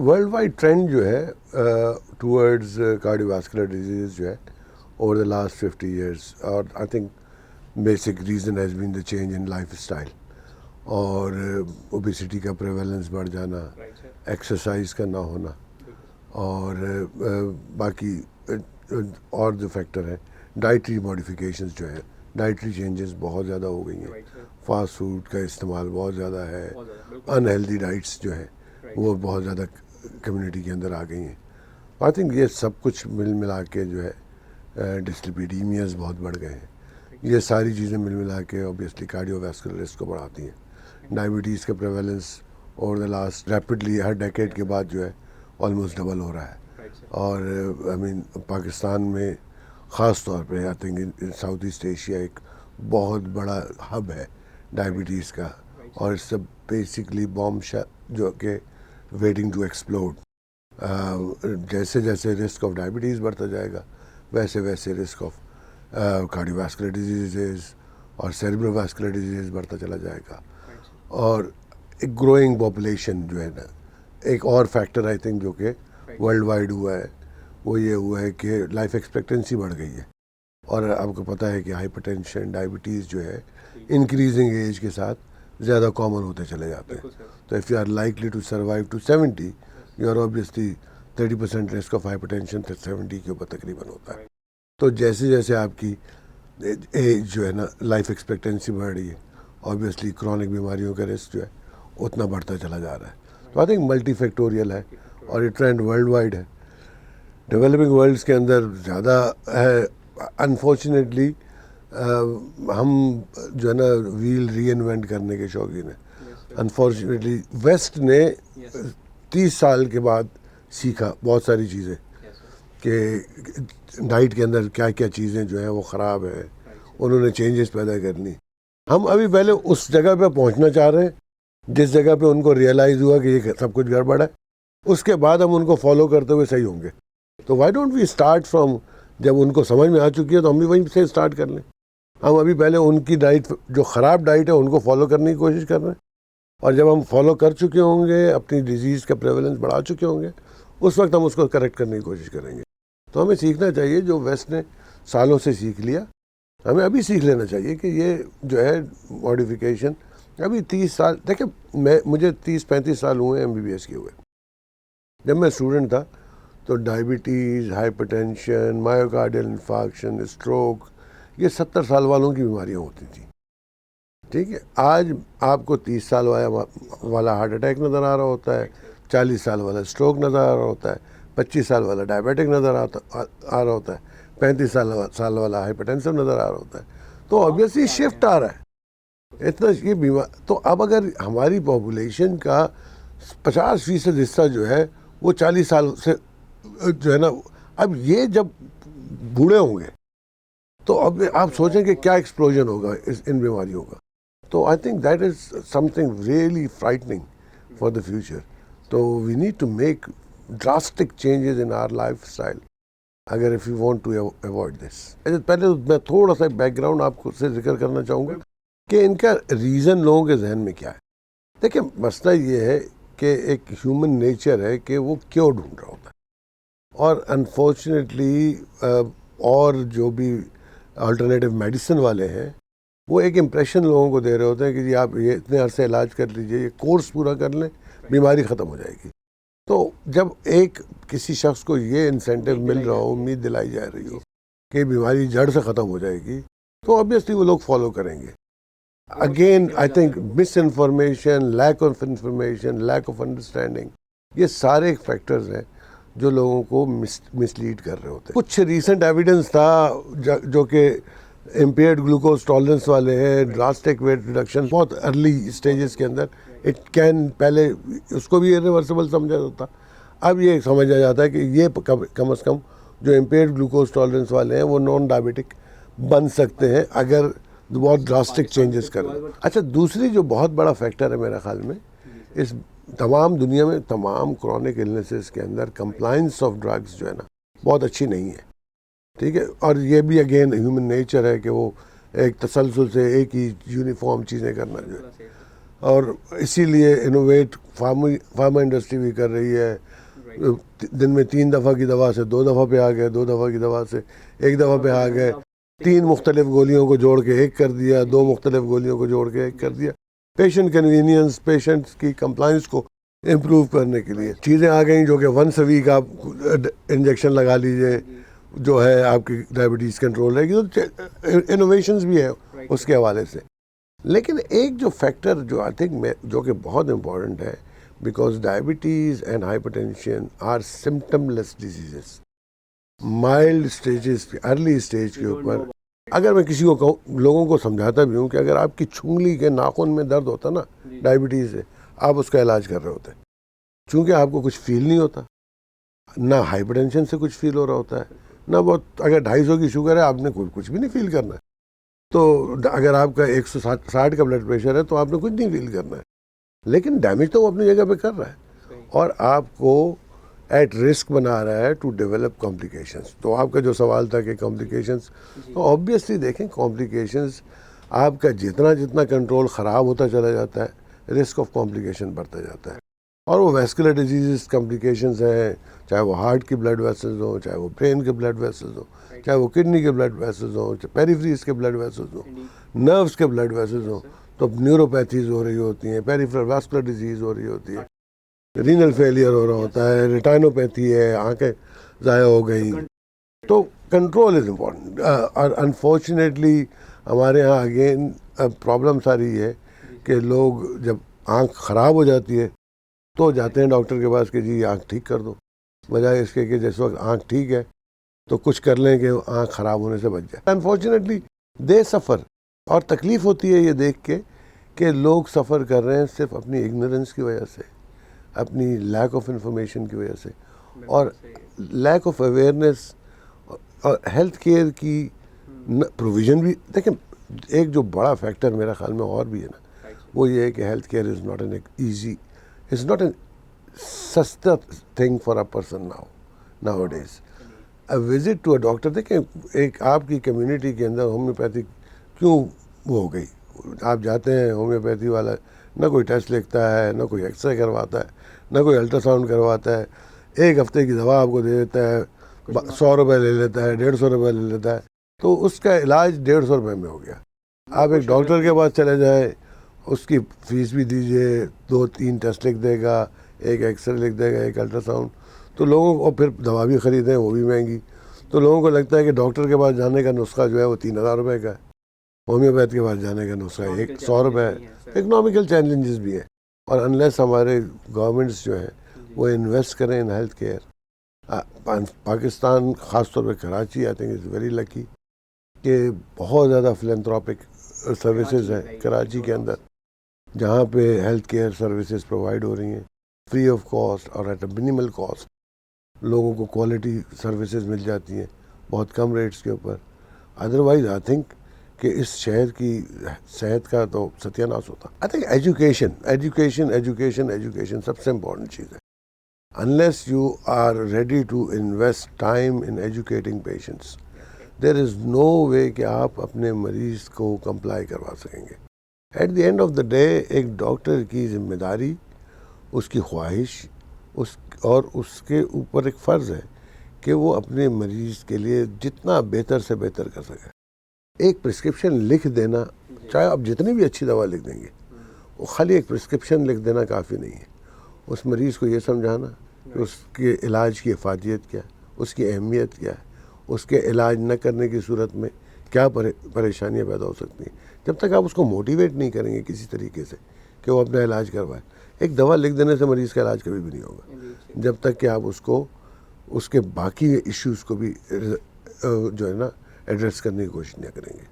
World wide trend جو ہے towards cardio vascular disease جو ہے اوور دا لاسٹ 50 years، اور I think basic reason has been the change in life style, اور obesity کا پریویلنس بڑھ جانا، ایکسرسائز کا نہ ہونا، اور باقی اور جو فیکٹر ہیں ڈائٹری ماڈیفیکیشنز جو ہے، ڈائٹری چینجز بہت زیادہ ہو گئی ہیں، فاسٹ فوڈ کا استعمال بہت زیادہ ہے، انہیلدی ڈائٹس جو ہیں وہ بہت زیادہ کمیونٹی کے اندر آ گئی ہیں۔ آئی تھنک یہ سب کچھ ملا کے جو ہے ڈسلیپیڈیمیاز بہت بڑھ گئے ہیں۔ یہ ساری چیزیں ملا کے اوبیسلی کارڈیو ویسکولر رسک کو بڑھاتی ہیں۔ ڈائبٹیز کا prevalence over the last rapidly ہر ڈیکیڈ کے بعد جو ہے آلموسٹ ڈبل ہو رہا ہے، اور پاکستان میں خاص طور پہ I think South East Asia ایک بہت بڑا ہب ہے ڈائبٹیز کا، اور اس سے بیسکلی بوم جو کہ ویٹنگ ٹو ایکسپلوڈ۔ جیسے جیسے رسک آف ڈائبٹیز بڑھتا جائے گا ویسے ویسے risk of cardio vascular diseases اور سیریبرو واسکولر ڈیزیز بڑھتا چلا جائے گا، اور ایک گروئنگ پاپولیشن جو ہے نا، ایک اور فیکٹر آئی تھنک جو کہ ورلڈ وائڈ ہوا ہے وہ یہ ہوا ہے کہ لائف ایکسپیکٹنسی بڑھ گئی ہے، اور آپ کو پتہ ہے کہ ہائپر ٹینشن ڈائبٹیز جو ہے انکریزنگ ایج کے ساتھ زیادہ کامن ہوتے چلے جاتے ہیں۔ تو if you are likely to survive to 70 you are obviously 30% risk of hypertension 70 کے اوپر تقریباً ہوتا ہے۔ تو جیسے جیسے آپ کی ایج جو ہے نا، لائف ایکسپیکٹنسی بڑھ رہی ہے، اوبیسلی کرونک بیماریوں کا رسک جو ہے اتنا بڑھتا چلا جا رہا ہے۔ تو آئی تھنک ملٹی فیکٹوریل ہے، اور یہ ٹرینڈ ورلڈ وائڈ ہے۔ ڈیولپنگ ورلڈس کے اندر زیادہ ہے، انفارچونیٹلی ہم جو ہے نا ویل ری انوینٹ کرنے کے شوقین ہیں۔ انفارچونیٹلی ویسٹ نے 30 سال کے بعد سیکھا بہت ساری چیزیں، کہ ڈائٹ کے اندر کیا کیا چیزیں جو ہیں وہ خراب ہیں، انہوں نے چینجز پیدا کر لی۔ ہم ابھی پہلے اس جگہ پہ پہنچنا چاہ رہے ہیں جس جگہ پہ ان کو ریئلائز ہوا کہ یہ سب کچھ گڑبڑ ہے، اس کے بعد ہم ان کو فالو کرتے ہوئے صحیح ہوں گے۔ تو why don't we start from, جب ان کو سمجھ میں آ چکی ہے تو ہم بھی وہیں سے اسٹارٹ کر لیں۔ ہم ابھی پہلے ان کی ڈائٹ جو خراب ڈائٹ ہے ان کو فالو کرنے کی کوشش کر رہے ہیں، اور جب ہم فالو کر چکے ہوں گے، اپنی ڈیزیز کا پریویلنس بڑھا چکے ہوں گے، اس وقت ہم اس کو کریکٹ کرنے کی کوشش کریں گے۔ تو ہمیں سیکھنا چاہیے جو ویسٹ نے سالوں سے سیکھ لیا، ہمیں ابھی سیکھ لینا چاہیے کہ یہ جو ہے ماڈیفیکیشن ابھی 30 سال، دیکھیں مجھے 30-35 سال ہوئے MBBS کے ہوئے۔ جب میں اسٹوڈنٹ تھا تو diabetes, hypertension, myocardial infarction, stroke, یہ 70 سال والوں کی بیماریاں ہوتی تھیں، ٹھیک ہے۔ آج آپ کو 30 سال والا ہارٹ اٹیک نظر آ رہا ہوتا ہے، 40 سال والا اسٹروک نظر آ رہا ہوتا ہے، 25 سال والا ڈائبیٹک نظر آ رہا ہوتا ہے، 35 سال والا ہائپر ٹینشن نظر آ رہا ہوتا ہے۔ تو آبویسلی شفٹ آ رہا ہے اتنا یہ بیمار۔ تو اب اگر ہماری پاپولیشن کا 50% حصہ جو ہے وہ 40 سال سے جو ہے نا، اب یہ جب بوڑھے ہوں گے تو اب آپ سوچیں کہ کیا ایکسپلوژن ہوگا ان بیماریوں کا۔ تو I think that is something really frightening for the future. تو we need to make drastic changes in our life style اگر if you want to avoid this. پہلے میں تھوڑا سا بیک گراؤنڈ آپ کو سے ذکر کرنا چاہوں گا کہ ان کا ریزن لوگوں کے ذہن میں کیا ہے۔ دیکھیں مسئلہ یہ ہے کہ ایک ہیومن نیچر ہے کہ وہ کیوں ڈھونڈ رہا ہوتا ہے، اور انفارچونیٹلی اور جو بھی آلٹرنیٹیو میڈیسن والے ہیں وہ ایک امپریشن لوگوں کو دے رہے ہوتے ہیں کہ جی آپ یہ اتنے عرصے علاج کر لیجئے، یہ کورس پورا کر لیں، بیماری ختم ہو جائے گی۔ تو جب ایک کسی شخص کو یہ انسینٹیو مل رہا ہو، امید دلائی جا رہی ہو کہ بیماری جڑ سے ختم ہو جائے گی، تو آبویسلی وہ لوگ فالو کریں گے۔ Again I think miss information, lack of information, lack of understanding, یہ سارے فیکٹرز ہیں جو لوگوں کو مسلیڈ کر رہے ہوتے ہیں۔ کچھ ریسنٹ ایویڈنس تھا جو کہ امپیئرڈ گلوکوز ٹالرنس والے ہیں، ڈراسٹک ویٹ ریڈکشن بہت ارلی اسٹیجز کے اندر، اٹ کین، پہلے اس کو بھی ریورسیبل سمجھا جاتا، اب یہ سمجھا جاتا ہے کہ یہ کم از کم جو امپیئرڈ گلوکوز ٹالرنس والے ہیں وہ نان ڈائبیٹک بن سکتے ہیں اگر بہت ڈراسٹک چینجز کریں۔ اچھا، دوسری جو بہت بڑا فیکٹر ہے میرے خیال میں اس تمام دنیا میں تمام کرونک النیسز کے اندر کمپلائنس آف ڈرگز جو ہے نا بہت اچھی نہیں ہے، ٹھیک ہے۔ اور یہ بھی اگین ہیومن نیچر ہے کہ وہ ایک تسلسل سے ایک ہی یونیفارم چیزیں کرنا جو ہے، اور اسی لیے انوویٹ فارما انڈسٹری بھی کر رہی ہے، دن میں 3 دفعہ کی دوا سے 2 دفعہ پہ آ گئے، 2 دفعہ کی دوا سے 1 دفعہ پہ آ گئے، 3 مختلف گولیوں کو جوڑ کے 1 کر دیا، 2 مختلف گولیوں کو جوڑ کے 1 کر دیا. پیشنٹ کنوینئنس، پیشنٹ کی کمپلائنس کو امپروو کرنے کے لیے چیزیں آ گئیں جو کہ ونس اے ویک آپ انجیکشن لگا لیجئے، جو ہے آپ کی ڈائبٹیز کنٹرول رہے گی. تو انوویشنز بھی ہے اس کے حوالے سے. لیکن ایک جو فیکٹر جو آئی تھنک جو کہ بہت امپورٹنٹ ہے، because diabetes and hypertension are symptomless diseases. Mild stages, early stage کے اوپر اگر میں کسی کو کہوں، لوگوں کو سمجھاتا بھی ہوں کہ اگر آپ کی چنگلی کے ناخن میں درد ہوتا نا ڈائبٹیز سے، آپ اس کا علاج کر رہے ہوتے، چونکہ آپ کو کچھ فیل نہیں ہوتا، نہ ہائپر ٹینشن سے کچھ فیل ہو رہا ہوتا ہے، نہ بہت. اگر 250 کی شوگر ہے، آپ نے کچھ بھی نہیں فیل کرنا ہے. تو اگر آپ کا 160 کا بلڈ پریشر ہے تو آپ نے کچھ نہیں فیل کرنا ہے. لیکن ڈیمیج تو وہ اپنی جگہ پہ کر رہا ہے اور آپ کو ایٹ رسک بنا رہا ہے ٹو ڈیولپ کمپلیکیشنز. تو آپ کا جو سوال تھا کہ کمپلیکیشنز، تو آبویسلی دیکھیں کمپلیکیشنز آپ کا جتنا کنٹرول خراب ہوتا چلا جاتا ہے، رسک آف کمپلیکیشن بڑھتا جاتا ہے. اور وہ ویسکولر ڈیزیزز کمپلیکیشنز ہیں، چاہے وہ ہارٹ کی بلڈ ویسلز ہوں، چاہے وہ برین کے بلڈ ویسلز ہوں، چاہے وہ کڈنی کے بلڈ ویسلز ہوں، چاہے پیریفریز کے بلڈ ویسلز ہوں، نروز کے بلڈ ویسلز ہوں، تو نیوروپیتھیز ہو رہی ہوتی ہیں، پیریفرل واسکولر ڈیزیز ہو رئی ہوتی ہے، رینل فیلئر ہو رہا ہوتا ہے، ریٹائنوپیتھی ہے، آنکھیں ضائع ہو گئیں. تو کنٹرول از امپورٹنٹ. اور انفارچونیٹلی ہمارے ہاں اگین پرابلم ساری ہے کہ لوگ جب آنکھ خراب ہو جاتی ہے تو جاتے ہیں ڈاکٹر کے پاس کہ جی آنکھ ٹھیک کر دو، بجائے اس کے کہ جس وقت آنکھ ٹھیک ہے تو کچھ کر لیں کہ آنکھ خراب ہونے سے بچ جائے. انفارچونیٹلی دے سفر. اور تکلیف ہوتی ہے یہ دیکھ کے کہ لوگ سفر کر رہے ہیں صرف اپنی اگنورنس کی وجہ سے، اپنی لیک آف انفارمیشن کی وجہ سے، اور لیک آف اویئرنیس. اور ہیلتھ کیئر کی پروویژن بھی دیکھیں، ایک جو بڑا فیکٹر میرا خیال میں اور بھی ہے نا، وہ یہ ہے کہ health care is not an easy, is not an سستا thing for a person nowadays. A visit to a doctor, دیکھیں ایک آپ کی کمیونٹی کے اندر ہومیوپیتھی کیوں وہ ہو گئی. آپ جاتے ہیں ہومیوپیتھی والا نہ کوئی ٹیسٹ لکھتا ہے، نہ کوئی ایکس رے کرواتا ہے، نہ کوئی الٹرا ساؤنڈ کرواتا ہے، 1 ہفتے کی دوا آپ کو دے دیتا ہے، 100 روپے لے لیتا ہے، 150 روپے لے لیتا ہے. تو اس کا علاج 150 روپے میں ہو گیا. آپ ایک ڈاکٹر کے پاس چلے جائیں، اس کی فیس بھی دیجئے، 2-3 ٹیسٹ لکھ دے گا، 1 ایکس رے لکھ دے گا، 1 الٹرا ساؤنڈ. تو لوگوں کو پھر دوا بھی خریدیں، وہ بھی مہنگی. تو لوگوں کو لگتا ہے کہ ڈاکٹر کے پاس جانے کا نسخہ جو ہے وہ 3000 روپے کا ہے، ہومیوپیتھ کے پاس جانے کا نسخہ 100 روپے ہے. اکنامیکل چیلنجز بھی ہیں. اور انلیس ہمارے گورنمنٹس جو ہیں وہ انویسٹ کریں ان ہیلتھ کیئر. پاکستان خاص طور پہ Karachi I think is very lucky کہ بہت زیادہ فلینتھراپک سروسز ہیں کراچی کے اندر، جہاں پہ ہیلتھ کیئر سروسز پرووائڈ ہو رہی ہیں فری آف کاسٹ اور ایٹ اے منیمل کاسٹ. لوگوں کو کوالٹی سروسز مل جاتی ہیں بہت کم ریٹس کے اوپر. ادروائز آئی تھنک کہ اس شہر کی صحت کا تو ستیہ ناش ہوتا. آئی تھنک ایجوکیشن سب سے امپورٹنٹ چیز ہے. Unless you are ready to invest time in educating patients, there is no way کہ آپ اپنے مریض کو کمپلائی کروا سکیں گے. At the end of the day ایک ڈاکٹر کی ذمہ داری، اس کی خواہش اور اس کے اوپر ایک فرض ہے کہ وہ اپنے مریض کے لیے جتنا بہتر سے بہتر کر سکے. ایک پرسکرپشن لکھ دینا، چاہے آپ جتنی بھی اچھی دوا لکھ دیں گے، وہ خالی ایک پرسکرپشن لکھ دینا کافی نہیں ہے. اس مریض کو یہ سمجھانا کہ اس کے علاج کی افادیت کیا ہے، اس کی اہمیت کیا ہے، اس کے علاج نہ کرنے کی صورت میں کیا پریشانیاں پیدا ہو سکتی ہیں. جب تک آپ اس کو موٹیویٹ نہیں کریں گے کسی طریقے سے کہ وہ اپنا علاج کروائے، ایک دوا لکھ دینے سے مریض کا علاج کبھی بھی نہیں ہوگا جب تک کہ آپ اس کو اس کے باقی ایشوز کو بھی جو ہے نا ایڈریس کرنے کی کوشش نہیں کریں گے.